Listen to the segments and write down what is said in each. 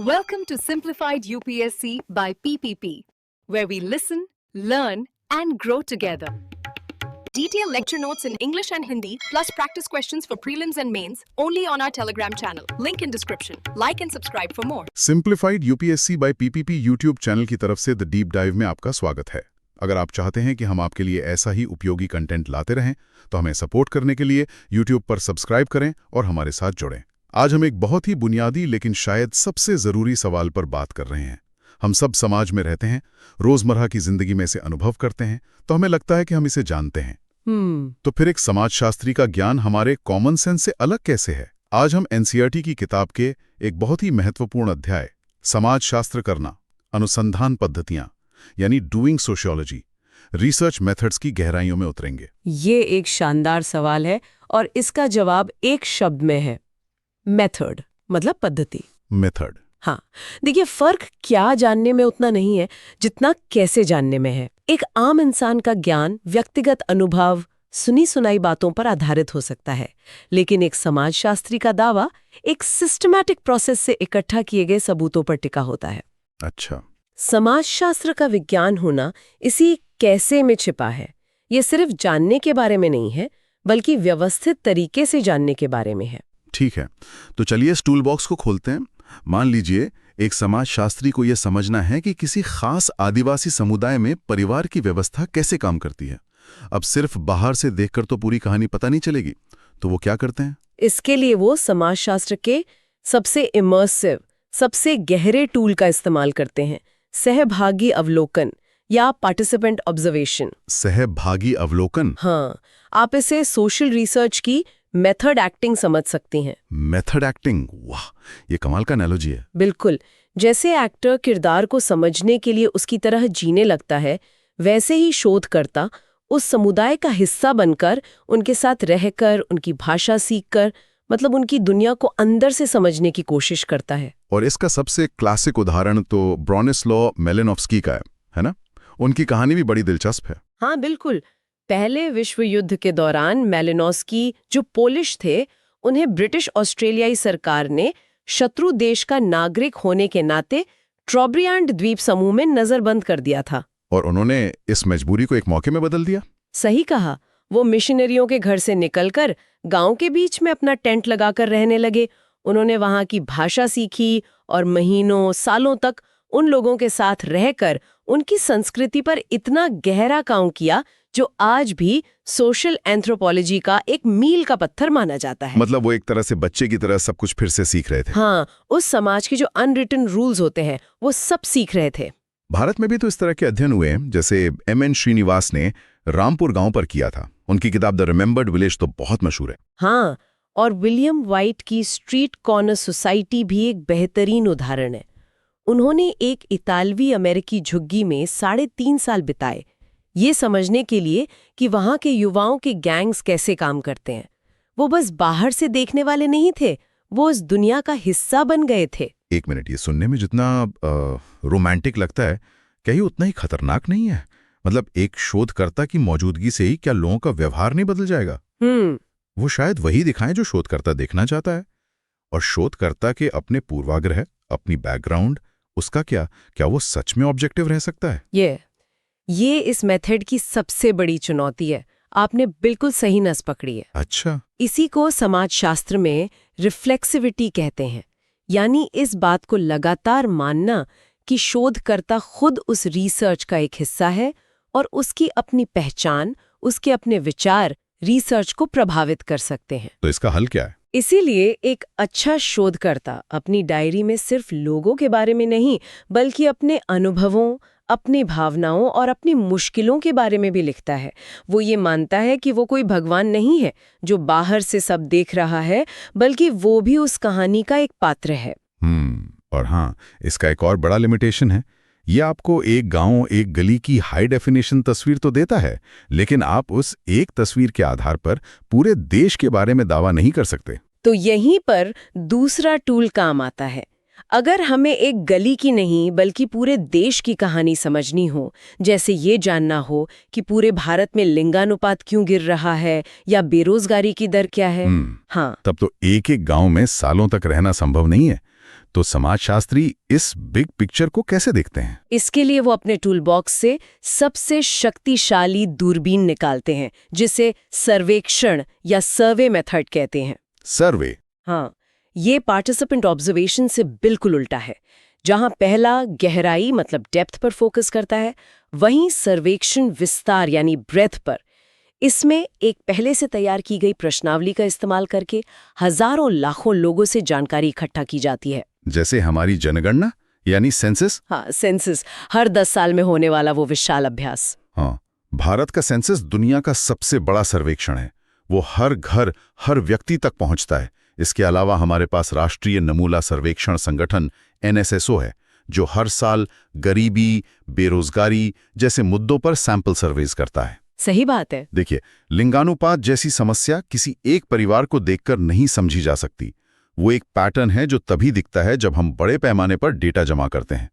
Welcome to Simplified UPSC by PPP, where we listen, learn, and grow together. Detailed lecture notes in English and Hindi, plus practice questions for prelims and mains, only on our Telegram channel. Link in description. Like and subscribe for more. Simplified UPSC by PPP YouTube channel की तरफ से the deep dive में आपका स्वागत है। अगर आप चाहते हैं कि हम आपके लिए ऐसा ही उपयोगी कंटेंट लाते रहें, तो हमें सपोर्ट करने के लिए यूट्यूब पर सब्सक्राइब करें और हमारे साथ जुड़ें। आज हम एक बहुत ही बुनियादी लेकिन शायद सबसे ज़रूरी सवाल पर बात कर रहे हैं। हम सब समाज में रहते हैं, रोज़मर्रा की ज़िंदगी में इसे अनुभव करते हैं, तो हमें लगता है कि हम इसे जानते हैं। तो फिर एक समाजशास्त्री का ज्ञान हमारे कॉमन सेंस से अलग कैसे है? आज हम एनसीईआरटी की किताब के एक बहुत ही महत्वपूर्ण अध्याय समाजशास्त्र करना, अनुसंधान पद्धतियां यानी डूइंग सोशियोलॉजी, रिसर्च मेथड्स की गहराइयों में उतरेंगे। ये एक शानदार सवाल है और इसका जवाब एक शब्द में है, मेथड, मतलब पद्धति। मेथड। हाँ, देखिए फर्क क्या जानने में उतना नहीं है जितना कैसे जानने में है। एक आम इंसान का ज्ञान व्यक्तिगत अनुभव, सुनी सुनाई बातों पर आधारित हो सकता है, लेकिन एक समाजशास्त्री का दावा एक सिस्टमैटिक प्रोसेस से इकट्ठा किए गए सबूतों पर टिका होता है। अच्छा। समाजशास्त्र का विज्ञान होना इसी कैसे में छिपा है। ये सिर्फ जानने के बारे में नहीं है, बल्कि व्यवस्थित तरीके से जानने के बारे में है। ठीक है, तो चलिए इस टूल बॉक्स को खोलते हैं। मान लीजिए एक समाजशास्त्री को यह समझना है कि किसी खास आदिवासी समुदाय में परिवार की व्यवस्था कैसे काम करती है। अब सिर्फ बाहर से देखकर तो पूरी कहानी पता नहीं चलेगी, तो वो क्या करते हैं? इसके लिए वो समाजशास्त्र के सबसे इमर्सिव, सबसे गहरे टूल का इस्तेमाल करते हैं, सहभागी अवलोकन या पार्टिसिपेंट ऑब्जर्वेशन। सहभागी अवलोकन? हाँ, आप इसे सोशल रिसर्च की मेथड एक्टिंग समझ सकती हैं। मेथड एक्टिंग, वाह, ये कमाल का एनालॉजी है। बिल्कुल, जैसे एक्टर किरदार को समझने के लिए उसकी तरह जीने लगता है, वैसे ही शोधकर्ता उस समुदाय का हिस्सा बनकर, उनके साथ रहकर, उनकी भाषा सीखकर, मतलब उनकी दुनिया को अंदर से समझने की कोशिश करता है। और इसका सबसे क्लासिक उदाहरण तो ब्रॉनिस्लॉ मेलिनोव्स्की का है ना? उनकी कहानी भी बड़ी दिलचस्प है। हाँ बिल्कुल, पहले विश्व युद्ध के दौरान मेलिनोव्स्की, जो पोलिश थे, उन्हें ब्रिटिश ऑस्ट्रेलियाई सरकार ने शत्रु देश का नागरिक होने के नाते ट्रॉब्रियांड द्वीप समूह में नजरबंद कर दिया था। और उन्होंने इस मजबूरी को एक मौके में बदल दिया। सही कहा, वो मिशनरियों के घर से निकलकर गांव के बीच में अपना टेंट लगाकर रहने लगे। उन्होंने वहां की भाषा सीखी और महीनों सालों तक उन लोगों के साथ रहकर उनकी संस्कृति पर इतना गहरा काम किया, जो आज भी सोशल एंथ्रोपोलॉजी का एक मील का पत्थर माना जाता है। मतलब वो एक तरह से बच्चे की तरह सब कुछ फिर से सीख रहे थे। हाँ, उस समाज के जो अनरिटन रूल्स होते हैं, वो सब सीख रहे थे। भारत में भी तो इस तरह के अध्ययन हुए हैं, जैसे एम.एन. श्रीनिवास ने रामपुर गांव पर किया था। उनकी किताब द रिमेंबर्ड विलेज तो बहुत मशहूर है। हाँ, और विलियम वाइट की स्ट्रीट कॉर्नर सोसाइटी भी एक बेहतरीन उदाहरण है। उन्होंने एक इतालवी अमेरिकी झुग्गी में 3.5 साल बिताए, ये समझने के लिए कि वहां के युवाओं के गैंग्स कैसे काम करते हैं। वो बस बाहर से देखने वाले नहीं थे, वो उस दुनिया का हिस्सा बन गए थे। एक मिनट, ये सुनने में जितना रोमांटिक लगता है, क्या ये उतना ही खतरनाक नहीं है? मतलब एक शोधकर्ता की मौजूदगी से ही क्या लोगों का व्यवहार नहीं बदल जाएगा? वो शायद वही दिखाएं जो शोधकर्ता देखना चाहता है। और शोधकर्ता के अपने पूर्वाग्रह, अपनी बैकग्राउंड, उसका क्या वो सच में ऑब्जेक्टिव रह सकता है? ये इस मेथड की सबसे बड़ी चुनौती है। आपने बिल्कुल सही नस पकड़ी है। अच्छा। इसी को समाजशास्त्र में रिफ्लेक्सिविटी कहते हैं, यानी इस बात को लगातार मानना कि शोधकर्ता खुद उस रिसर्च का एक हिस्सा है और उसकी अपनी पहचान, उसके अपने विचार रिसर्च को प्रभावित कर सकते हैं। तो इसका हल क्या है? इसीलिए एक अच्छा शोधकर्ता अपनी डायरी में सिर्फ लोगों के बारे में नहीं, बल्कि अपने अनुभवों, अपनी भावनाओं और अपनी मुश्किलों के बारे में भी लिखता है। वो ये मानता है कि वो कोई भगवान नहीं है जो बाहर से सब देख रहा है, बल्कि वो भी उस कहानी का एक पात्र है। और हाँ, इसका एक और बड़ा लिमिटेशन है। ये आपको एक गांव, एक गली की हाई डेफिनेशन तस्वीर तो देता है, लेकिन आप उस एक तस्वीर के आधार पर पूरे देश के बारे में दावा नहीं कर सकते। तो यहीं पर दूसरा टूल काम आता है। अगर हमें एक गली की नहीं बल्कि पूरे देश की कहानी समझनी हो, जैसे ये जानना हो कि पूरे भारत में लिंगानुपात क्यों गिर रहा है या बेरोजगारी की दर क्या है, हाँ, तब तो एक एक गांव में सालों तक रहना संभव नहीं है। तो समाजशास्त्री इस बिग पिक्चर को कैसे देखते हैं? इसके लिए वो अपने टूल बॉक्स से सबसे शक्तिशाली दूरबीन निकालते हैं, जिसे सर्वेक्षण या सर्वे मेथड कहते हैं। सर्वे। हाँ, ये पार्टिसिपेंट ऑब्जर्वेशन से बिल्कुल उल्टा है। जहां पहला गहराई मतलब डेप्थ पर फोकस करता है, वहीं सर्वेक्षण विस्तार यानी ब्रेथ पर। इसमें एक पहले से तैयार की गई प्रश्नावली का इस्तेमाल करके हजारों लाखों लोगों से जानकारी इकट्ठा की जाती है। जैसे हमारी जनगणना यानी सेंसस। हाँ, सेंसस, हर 10 साल में होने वाला वो विशाल अभ्यास। हाँ, भारत का सेंसस दुनिया का सबसे बड़ा सर्वेक्षण है। वो हर घर, हर व्यक्ति तक पहुंचता है। इसके अलावा हमारे पास राष्ट्रीय नमूना सर्वेक्षण संगठन NSSO है, जो हर साल गरीबी, बेरोजगारी जैसे मुद्दों पर सैंपल सर्वेज करता है। सही बात है। देखिए, लिंगानुपात जैसी समस्या किसी एक परिवार को देखकर नहीं समझी जा सकती। वो एक पैटर्न है जो तभी दिखता है जब हम बड़े पैमाने पर डेटा जमा करते हैं।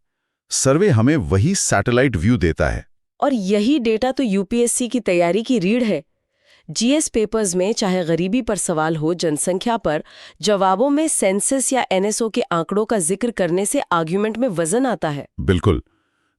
सर्वे हमें वही सैटेलाइट व्यू देता है। और यही डेटा तो UPSC की तैयारी की रीढ़ है। GS पेपर्स में चाहे गरीबी पर सवाल हो, जनसंख्या पर, जवाबों में सेंसस या NSO के आंकड़ों का जिक्र करने से आर्ग्यूमेंट में वजन आता है। बिल्कुल,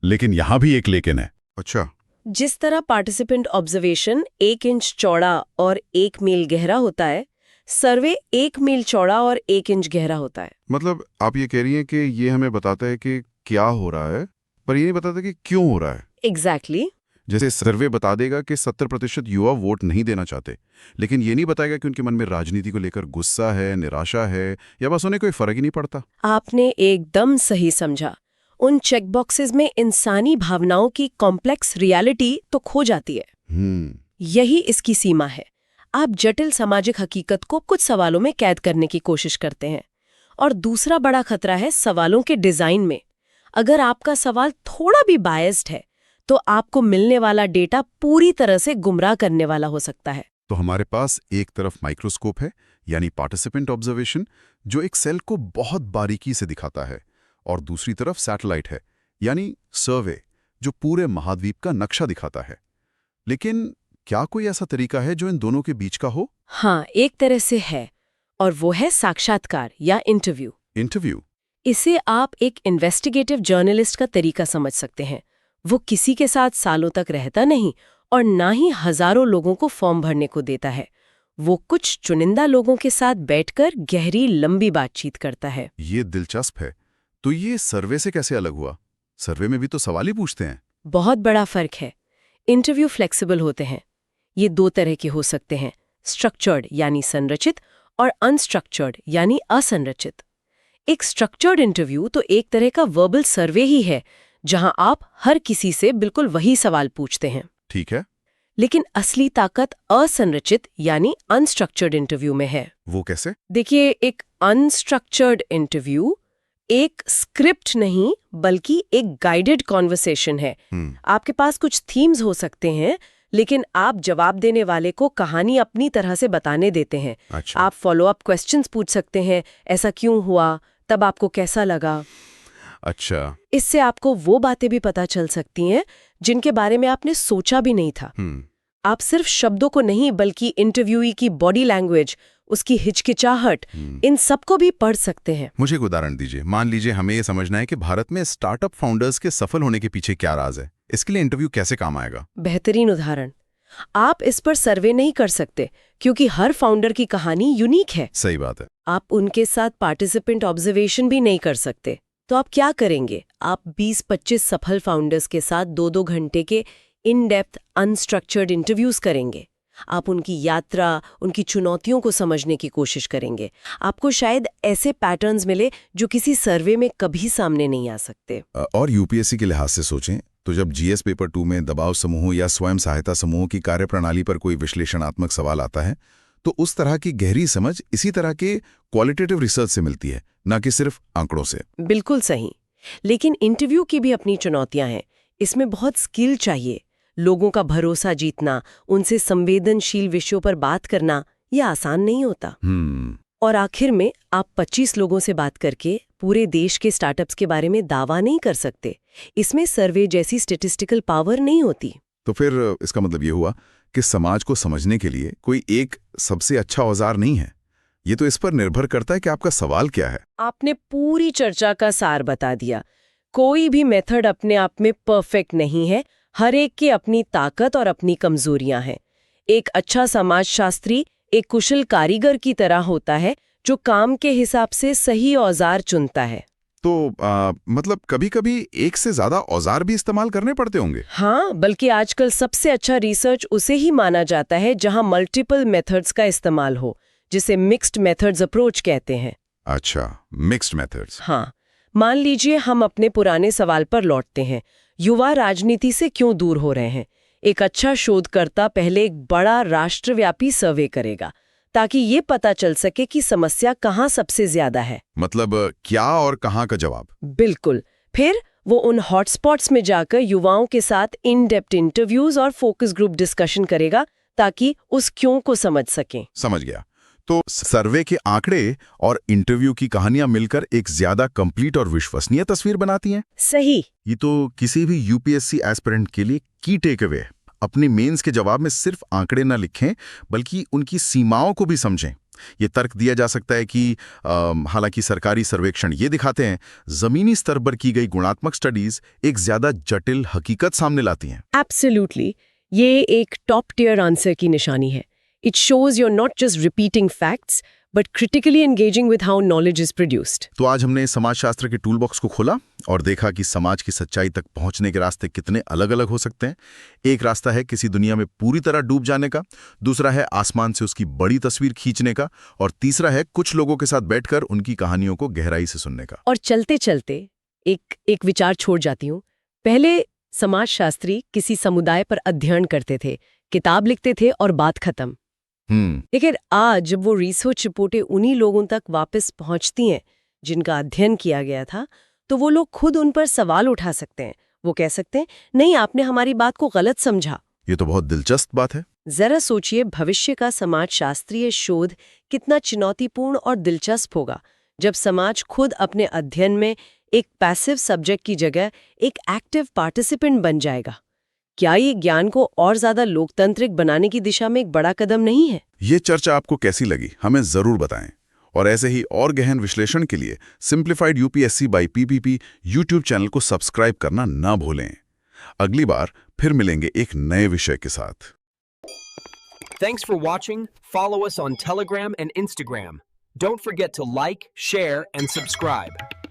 लेकिन यहां भी एक लेकिन है। अच्छा। जिस तरह पार्टिसिपेंट ऑब्जर्वेशन 1 इंच चौड़ा और 1 मील गहरा होता है, सर्वे 1 मील चौड़ा और 1 इंच गहरा होता है। मतलब आप ये कह रही हैं कि ये हमें बताता है कि क्या हो रहा है, पर ये नहीं बताता कि क्यों हो रहा है। एग्जैक्टली। जैसे सर्वे बता देगा कि 70% युवा वोट नहीं देना चाहते, लेकिन ये नहीं बताएगा कि उनके मन में राजनीति को लेकर गुस्सा है, निराशा है, या बस उन्हें कोई फर्क ही नहीं पड़ता। आपने एकदम सही समझा। उन चेकबॉक्सेस में इंसानी भावनाओं की कॉम्प्लेक्स रियलिटी तो खो जाती है। यही इसकी सीमा है। आप जटिल सामाजिक हकीकत को कुछ सवालों में कैद करने की कोशिश करते हैं। और दूसरा बड़ा खतरा है सवालों के डिजाइन में। अगर आपका सवाल थोड़ा भी बायस्ड है, तो आपको मिलने वाला डेटा पूरी तरह से गुमराह करने वाला हो सकता है। तो हमारे पास एक तरफ माइक्रोस्कोप है, यानी पार्टिसिपेंट ऑब्जर्वेशन, जो एक सेल को बहुत बारीकी से दिखाता है, और दूसरी तरफ सैटेलाइट है, यानी सर्वे, जो पूरे महाद्वीप का नक्शा दिखाता है। लेकिन क्या कोई ऐसा तरीका है जो इन दोनों के बीच का हो? हाँ, एक तरह से है, और वो है साक्षात्कार या इंटरव्यू। इंटरव्यू? इसे आप एक इन्वेस्टिगेटिव जर्नलिस्ट का तरीका समझ सकते हैं। वो किसी के साथ सालों तक रहता नहीं और ना ही हजारों लोगों को फॉर्म भरने को देता है। वो कुछ चुनिंदा लोगों के साथ बैठकर गहरी लंबी बातचीत करता है। ये दिलचस्प है। तो ये सर्वे से कैसे अलग हुआ? सर्वे में भी तो सवाल ही पूछते हैं। बहुत बड़ा फर्क है। इंटरव्यू फ्लेक्सिबल होते हैं। ये 2 तरह के हो सकते हैं, स्ट्रक्चर्ड यानी संरचित और अनस्ट्रक्चर्ड यानी असंरचित। एक स्ट्रक्चर्ड इंटरव्यू तो एक तरह का वर्बल सर्वे ही है, जहां आप हर किसी से बिल्कुल वही सवाल पूछते हैं। ठीक है। लेकिन असली ताकत असंरचित यानी अनस्ट्रक्चर्ड इंटरव्यू में है। वो कैसे? देखिए, एक अनस्ट्रक्चर्ड इंटरव्यू एक स्क्रिप्ट नहीं बल्कि एक गाइडेड कॉन्वर्सेशन है। आपके पास कुछ थीम्स हो सकते हैं, लेकिन आप जवाब देने वाले को कहानी अपनी तरह से बताने देते हैं। अच्छा। आप फॉलोअप क्वेश्चंस पूछ सकते हैं, ऐसा क्यों हुआ, तब आपको कैसा लगा। अच्छा। इससे आपको वो बातें भी पता चल सकती हैं जिनके बारे में आपने सोचा भी नहीं था। आप सिर्फ शब्दों को नहीं बल्कि इंटरव्यूई की बॉडी लैंग्वेज, उसकी हिचकिचाहट, इन सब को भी पढ़ सकते हैं। मुझे एक उदाहरण दीजिए। मान लीजिए हमें ये समझना है कि भारत में स्टार्टअप फाउंडर्स के सफल होने के पीछे क्या राज है। इसके लिए इंटरव्यू कैसे काम आएगा? बेहतरीन उदाहरण। आप इस पर सर्वे नहीं कर सकते क्योंकि हर फाउंडर की कहानी यूनिक है। सही बात है। आप उनके साथ पार्टिसिपेंट ऑब्जर्वेशन भी नहीं कर सकते। तो आप क्या करेंगे? आप 20-25 सफल फाउंडर्स के साथ 2-2 घंटे के इन डेप्थ अनस्ट्रक्चर्ड इंटरव्यूज करेंगे। आप उनकी यात्रा, उनकी चुनौतियों को समझने की कोशिश करेंगे। आपको शायद ऐसे पैटर्न्स मिले जो किसी सर्वे में कभी सामने नहीं आ सकते। और यूपीएससी के लिहाज से सोचें तो जब जीएस पेपर 2 में दबाव समूहों या स्वयं सहायता समूहों की कार्यप्रणाली पर कोई विश्लेषणात्मक सवाल आता है, तो उस तरह की गहरी समझ इसी तरह के क्वालिटेटिव रिसर्च से मिलती है, ना कि सिर्फ आंकड़ों से। बिल्कुल सही। लेकिन इंटरव्यू की भी अपनी चुनौतियां हैं। इसमें बहुत स्किल चाहिए। लोगों का भरोसा जीतना, उनसे संवेदनशील विषयों पर बात करना, यह आसान नहीं होता। और आखिर में आप 25 लोगों से बात करके पूरे देश के स्टार्टअप्स के बारे में दावा नहीं कर सकते। इसमें सर्वे जैसी स्टैटिस्टिकल पावर नहीं होती। तो फिर इसका मतलब ये हुआ कि समाज को समझने के लिए कोई एक सबसे अच्छा औजार नहीं है, ये तो इस पर निर्भर करता है कि आपका सवाल क्या है। आपने पूरी चर्चा का सार बता दिया। कोई भी मेथड अपने आप में परफेक्ट नहीं है, हर एक की अपनी ताकत और अपनी कमजोरियां हैं। एक अच्छा समाजशास्त्री एक कुशल कारीगर की तरह होता है जो काम के हिसाब से सही औजार चुनता है। तो मतलब कभी-कभी एक से ज्यादा औजार भी इस्तेमाल करने पड़ते होंगे। हाँ, बल्कि आजकल सबसे अच्छा रिसर्च उसे ही माना जाता है जहां मल्टीपल मेथड्स का इस्तेमाल हो, जिसे मिक्स्ड मेथड्स अप्रोच कहते हैं। अच्छा, मिक्स्ड मेथड्स। हाँ, मान लीजिए हम अपने पुराने सवाल पर लौटते हैं, युवा राजनीति से क्यों दूर हो रहे हैं। एक अच्छा शोधकर्ता पहले एक बड़ा राष्ट्रव्यापी सर्वे करेगा ताकि ये पता चल सके कि समस्या कहाँ सबसे ज्यादा है। मतलब क्या और कहाँ का जवाब। बिल्कुल। फिर वो उन हॉटस्पॉट्स में जाकर युवाओं के साथ इन डेप्थ इंटरव्यूज और फोकस ग्रुप डिस्कशन करेगा ताकि उस क्यों को समझ सकें। समझ गया। तो सर्वे के आंकड़े और इंटरव्यू की कहानियां मिलकर एक ज्यादा कंप्लीट और विश्वसनीय तस्वीर बनाती हैं। सही। ये तो किसी भी यूपीएससी एस्पिरेंट के लिए की टेक अवे है। अपने मेंस के जवाब में सिर्फ आंकड़े न लिखें बल्कि उनकी सीमाओं को भी समझें। ये तर्क दिया जा सकता है कि हालांकि सरकारी सर्वेक्षण ये दिखाते हैं, जमीनी स्तर पर की गई गुणात्मक स्टडीज एक ज्यादा जटिल हकीकत सामने लाती हैं। एब्सोल्युटली, ये एक टॉप टियर आंसर की निशानी है। It shows you're not just repeating facts, but critically engaging with how knowledge is produced. तो आज हमने समाजशास्त्र के टूल बॉक्स को खोला और देखा कि समाज की सच्चाई तक पहुंचने के रास्ते कितने अलग-अलग हो सकते हैं। एक रास्ता है किसी दुनिया में पूरी तरह डूब जाने का, दूसरा है आसमान से उसकी बड़ी तस्वीर खींचने का, और तीसरा है कुछ लोगों के साथ बैठकर उनकी कहानियों को गहराई से सुनने का। और चलते चलते एक विचार छोड़ जाती हूँ। पहले समाजशास्त्री किसी समुदाय पर अध्ययन करते थे, किताब लिखते थे और बात खत्म। लेकिन आज जब वो रिसर्च रिपोर्टें उन्हीं लोगों तक वापस पहुंचती हैं जिनका अध्ययन किया गया था, तो वो लोग खुद उन पर सवाल उठा सकते हैं। वो कह सकते हैं, नहीं, आपने हमारी बात को गलत समझा। ये तो बहुत दिलचस्प बात है। जरा सोचिए, भविष्य का समाजशास्त्रीय शोध कितना चुनौतीपूर्ण और दिलचस्प होगा जब समाज खुद अपने अध्ययन में एक पैसिव सब्जेक्ट की जगह एक एक्टिव पार्टिसिपेंट बन जाएगा। क्या ये ज्ञान को और ज्यादा लोकतांत्रिक बनाने की दिशा में एक बड़ा कदम नहीं है? ये चर्चा आपको कैसी लगी, हमें जरूर बताएं। और ऐसे ही और गहन विश्लेषण के लिए simplified UPSC by PPP YouTube channel को सब्सक्राइब करना ना भूलें। अगली बार फिर मिलेंगे एक नए विषय के साथ। Thanks for watching. Follow us on Telegram and Instagram. Don't forget to like, share, and subscribe.